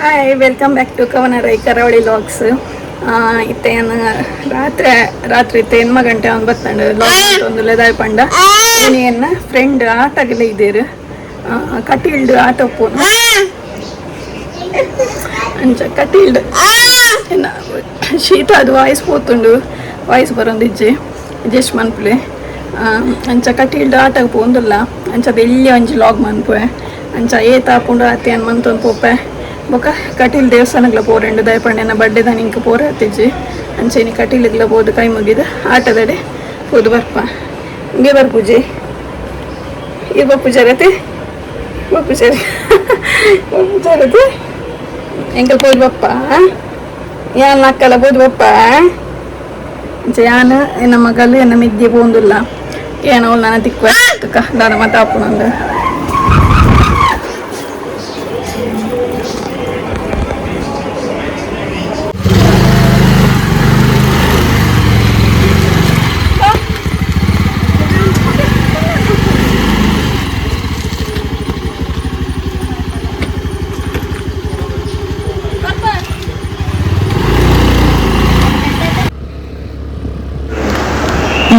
Hi, welcome back to ಕವನರೈ ಕರಾವಳಿ logs. ಇತ್ತೇನು ರಾತ್ರಿ ಇತ್ತೆ ಎನ್ಮ ಗಂಟೆ ಅವ್ನು ಬತ್ತಂಡು ಲಾಗ್ ಒಂದು ಲೆದಾಯ್ ಪಂಡ ಏನ ಫ್ರೆಂಡ್ ಆಟಗೆಲ್ಲ ಇದ್ದೀರು ಕಟೀಲ್ಡು ಆಟ ಒಪ್ಪೋನು ಅಂಚ ಕಟೀಲ್ಡು ಏನ ಶೀತ ಅದು ವಾಯ್ಸ್ ಪೋತುಂಡು ವಾಯ್ಸ್ ಬರೋಂದಿಜ್ಜಿ ಜಸ್ಟ್ ಮನ್ಪುಲೆ ಅಂಚ ಕಟೀಲ್ಡು ಆಟಗೆ ಪೋಂದುಲ್ಲ ಅಂಚದ ಎಲ್ಲಿ ಒಂಜಿ ಲಾಗ್ ಮನ್ಪುವೆ ಅಂಚ ಏತಾಪುಂಡು ಅತ್ತೆ ಅನ್ ಮಂತೊಂದು ಪೋಪೆ ಬೊಕ ಕಟೀಲ್ ದೇವಸ್ಥಾನಗ್ಲ ಪೋರೆಂಡು ದಯಪಂಡೆನ ಬಡ್ಡೆದ ನಿಂಗೆ ಪೋರೆ ಹತ್ತಿಜ್ಜಿ ಅಂಚೆನಿ ಕಟೀಲಿಗ್ಲ ಬೋದು ಕೈ ಮುಗಿದು ಆಟದಡೆ ಪೋದು ಬರ್ಪ ಹಿಂಗೆ ಬರ್ಪೂಜಿ ಈ ಬಪ್ಪುಜರತಿ ಬಪ್ಪುಜರತಿ ಎಂಕಲ್ ಪೋದು ಬಪ್ಪ ಯಾನ್ ಅಕ್ಕಲ್ಲ ಪೋದು ಬಪ್ಪ ಯಾನು ನಮ್ಮ ಮಗಲು ಎನ್ನ ಮಿದ್ದೆ ಪೋಂದುಲ್ಲ ಏನೋ ನನ್ನ ತಿಕ್ಕ ದಾನ ಮಾತಾಪು ನಂದು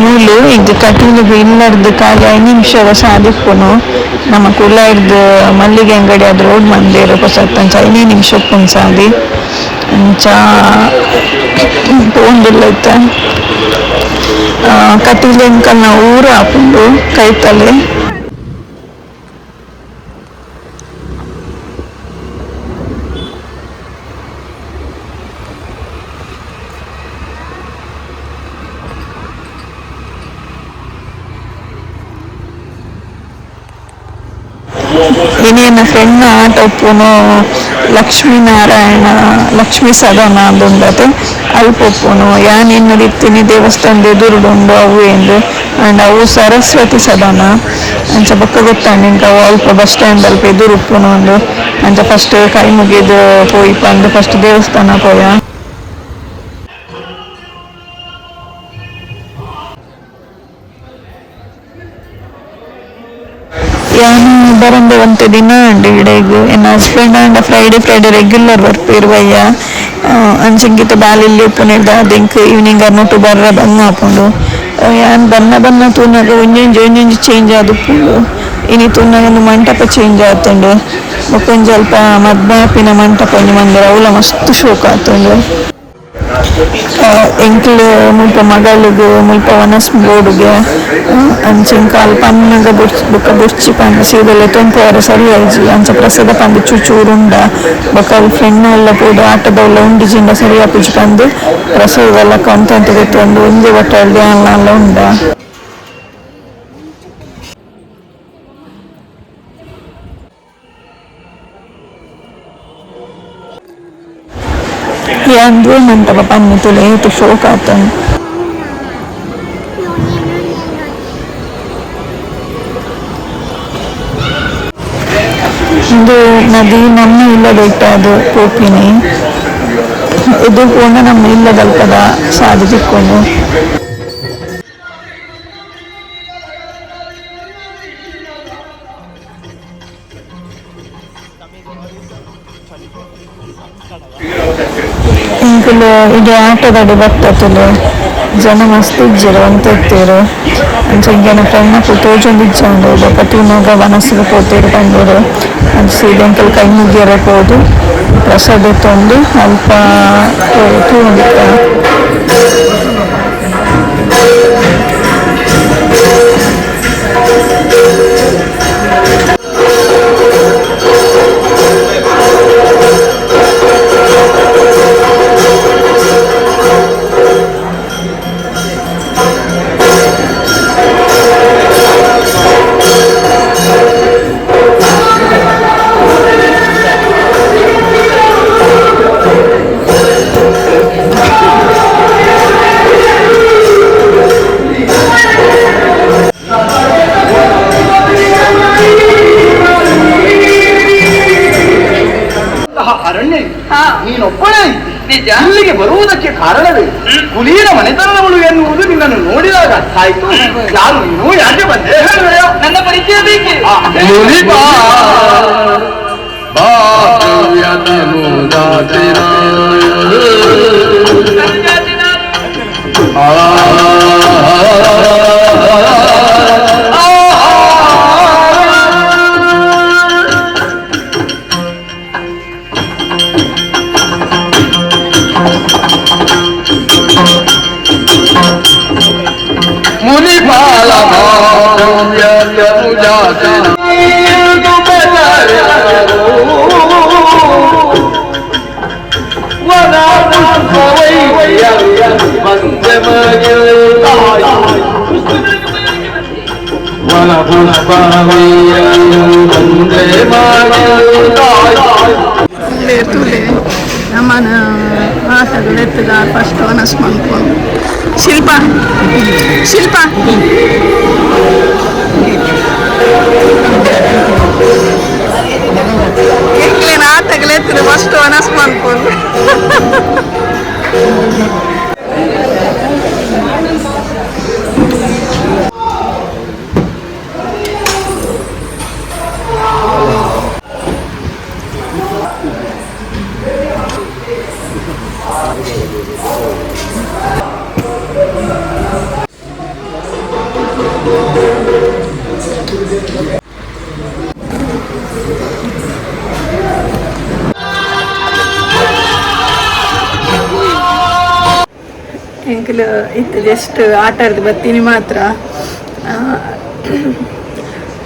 ಮೂಲು ಇದು ಕಟೀಲಿಗೆ ಇಲ್ಲರ್ದು ಖಾಲಿ 5 ನಿಮಿಷದ ಸಾಧಿಪ್ಪುನು ನಮ್ಮ ಕುಳ್ಳಾರ್ದು ಮಲ್ಲಿಗೆ ಅಂಗಡಿ ಅದು ರೋಡ್ ಮಂದೇರು ಹೊಸತ್ತಂಚ 5 ನಿಮಿಷಕ್ಕೆ ಸಾದಿ ಅಂಚ ಪೋಂದಿಲ್ಲ ಇತ್ತ ಕಟೀಲಿ ಅಂಕಲ್ನ ಊರು ಹಾಕೊಂಡು ಕೈತಲೆ ಇನ್ನೇನು ಫ್ರೆಂಡ್ ಆಟ ಒಪ್ಪುನು ಲಕ್ಷ್ಮೀ ಸದನ ಅಂದುಂಡತೆ ಅಲ್ಪ ಒಪ್ಪುನು ಯಾನ್ ಇನ್ನು ರೀತಿನಿ ದೇವಸ್ಥಾನದ ಎದುರುಡುಂಡು ಅವು ಎಂದು ಆ್ಯಂಡ್ ಅವು ಸರಸ್ವತಿ ಸದನ ಅಂಚ ಬೊಕ್ಕ ಗೊತ್ತಾಂಡು ಇಂಕ ಅವು ಅಲ್ಪ ಬಸ್ ಸ್ಟ್ಯಾಂಡ್ ಅಲ್ಪ ಎದುರು ಉಪ್ಪುನು ಒಂದು ಅಂಚ ಫಸ್ಟ್ ಕೈ ಮುಗಿದು ಪೋಯಿ ಪಂದು ಫಸ್ಟ್ ದೇವಸ್ಥಾನ ಪೋಯ ಯಾನು ಬರಂದೆ ಒಂತೆ ದಿನ ಅಂಡ್ ಇಡೆಗ್ ಎನ್ನ ಹಸ್ಬೆಂಡ್ ಆಂಡ ಫ್ರೈಡೆ ರೆಗ್ಯುಲರ್ ಬರ್ಪಿರುವಯ್ಯ ಅಂಚಂಗಿತ ಬಾಲಿಲ್ಲಿ ಉಪ್ಪುನಿಡ್ದ ಅದೆಂಕ್ ಈವ್ನಿಂಗ್ ಅನ್ನೊಟ್ಟು ಬರ್ರ ಬಂಗ ಹಾಕೊಂಡು ಯಾನ್ ಬನ್ನ ತೂನಾಗ ಒಂಜೊಂಜಿ ಚೇಂಜ್ ಆದುಪ್ಪುಂಡು ಇನಿ ತೂನಾಗ ಒಂದು ಮಂಟಪ ಚೇಂಜ್ ಆತುಂಡು ಬೊಕೊಂಜಿ ಅಲ್ಪ ಮದ್ಮಾಪಿನ ಮಂಟಪ ಒಂಜಿ ಮಂದಿರ ಅವಲ ಮಸ್ತ್ ಶೋಕ ಆತುಂಡು ಎಂಕ್ಲು ಮುಲ್ಪ ಮಗಳಿಗೆ ಮುಲ್ಪ ವನಸ್ ಬೋರ್ಡ್ಗೆ ಅಂಚಿಂಕ ಅಲ್ಪ ಅಮ್ಮಗ ಬೊಕ್ಕ ಬುರ್ಚಿ ಪಂದು ಸೀದೆಲ್ಲ ತೊಂಪುವರೆ ಸರಿ ಆಯ್ಜಿ ಅಂಚ ಪ್ರಸಾದ ಪಂದು ಚೂರುಂಡ ಬೊಕ್ಕ ಅಲ್ಲಿ ಫ್ರೆಂಡ್ ಎಲ್ಲ ಪೋದು ಆಟದಲ್ಲ ಉಂಡಿಜಿಂದ ಸರಿ ಆಪುಜಿ ಪಂದು ಪ್ರಸಾದೆಲ್ಲ ಕಂತಂತ ಗೊತ್ತೊಂದು ಒಂದೇ ಒಟ್ಟಲ್ಲಿ ಎಲ್ಲ ಉಂಡ ಯಾಂದು ಮಂಟಪ ಪನ್ನಿತುಲೆ ಏತು ಶೋಕ ಆತನು ಇದು ನದಿ ನಮ್ಮ ಇಲ್ಲದ ಇಟ್ಟದು ಪೋಪಿನಿ ಇದು ಪೋಂಡ ನಮ್ಮ ಇಲ್ಲದಲ್ಪದ ಸಾಧು ತಿಕ್ಕೊಂಡು ಇಂಕುಲು ಇದು ಆಟದಡಿ ಬರ್ತತುಲು ಜನ ಮಸ್ತ್ ಇಜ್ಜರು ಅಂತ ಇರ್ತೀರು ಅಂಚ ಇಂಗೇನ ಫ್ರೆಂಡ್ ತೋಜೊಂದಿಜ್ಜಂಡು ಬೊಕ್ಕ ತೂನಾಗ ವನಸ್ಸಿಗೆ ಪೋತೇರು ಪಂಡೂರು ಅದು ಸೀದೆ ಅಂಕಲ್ ಕೈ ಮುಗಿಯರೆ ಪೋದು ಪ್ರಸಾದ ತೊಂದು ಅಲ್ಪ ತೂಂದಿತ್ತ ನೀನೊಬ್ಬನೇ ಇಲ್ಲಿಗೆ ಬರುವುದಕ್ಕೆ ಕಾರಣವೇ ಕುಲೀನ ಮನೆತನದವಳು ಎನ್ನುವುದು ನಿನ್ನನ್ನು ನೋಡಿದಾಗ ಅರ್ಥ ಆಯ್ತು. ಯಾರು ನೀನು, ಯಾಕೆ ಬಂದೆ? ನನ್ನ ಪರಿಚಯ ಬೇಕೆ. ಮುನಿಪಾಲ ತುಲೆ ನಮ್ಮನ ಆಟಗಳು ಎತ್ತದ ಫಸ್ಟ್ ಅನಸ್ ಮಾಡ್ಕೊಂಡು ಶಿಲ್ಪ ಶಿಲ್ಪ ಏನ್ ಆಟಗಳು ಎತ್ತದ ಫಸ್ಟ್ ಅನಸ್ ಮಾಡ್ಕೊಂಡು ಎಂಕಲ್ ಇತ್ತು ಜಸ್ಟ್ ಆಟ ಆಡ್ದು ಬರ್ತೀನಿ ಮಾತ್ರ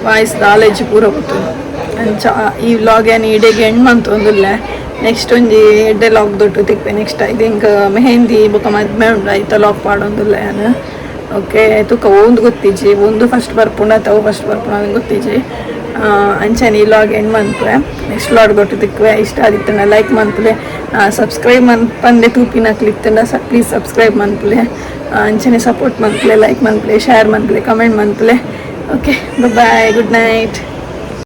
ವಾಯ್ಸ್ ನಾಲೆಜ್ ಪೂರ ಗೊತ್ತು ಅಂಚ ಈ ವ್ಲಾಗ್ ಏನು ಇಡೀಗೆ ಹೆಣ್ಣು ಅಂತ ಒಂದಿಲ್ಲ ನೆಕ್ಸ್ಟ್ ಒಂಜಿ ಎಡ್ಡೆ ಲಾಕ್ ದೊಡ್ಡ ತಿಕ್ಪೆ ನೆಕ್ಸ್ಟ್ ಐ ಥಿಂಕ್ ಮೆಹಂದಿ ಬೊಕ ಮದ್ಮೆ ಉಂಡು ಐತ ಲಾಕ್ ಮಾಡೋದಿಲ್ಲ ಏನು ಓಕೆ ತುಕ ಒಂದು ಗೊತ್ತಿಜ್ಜಿ ಒಂದು ಫಸ್ಟ್ ಬರ್ಪುಂಡ ಅಥವಾ ಫಸ್ಟ್ ಬರ್ಪುಂಡ ಅದು ಗೊತ್ತಿಜ್ಜಿ ಅಂಚನೆ ಈ ಲಾಗ್ ಎಂಡ್ ಮನ್ಪೆ ನೆಕ್ಸ್ಟ್ ಲಾಗ್ ದೊಡ್ಡ ತಿಕ್ವೆ ಇಷ್ಟ ಆದಿತ್ತನ ಲೈಕ್ ಮನ್ಪಲೆ ಸಬ್ಸ್ಕ್ರೈಬ್ ಮನ್ಪಂದೆ ತೂಪಿನ ಕ್ಲಿಕ್ತಂಡ ಪ್ಲೀಸ್ ಸಬ್ಸ್ಕ್ರೈಬ್ ಮನ್ಪಲೆ ಅಂಚನೆ ಸಪೋರ್ಟ್ ಮನ್ಪಲೆ ಲೈಕ್ ಮನ್ಪಲೆ ಶೇರ್ ಮನ್ಪಲೆ ಕಮೆಂಟ್ ಮನ್ಪಲೆ ಓಕೆ ಬಾಯ್ ಗುಡ್ ನೈಟ್.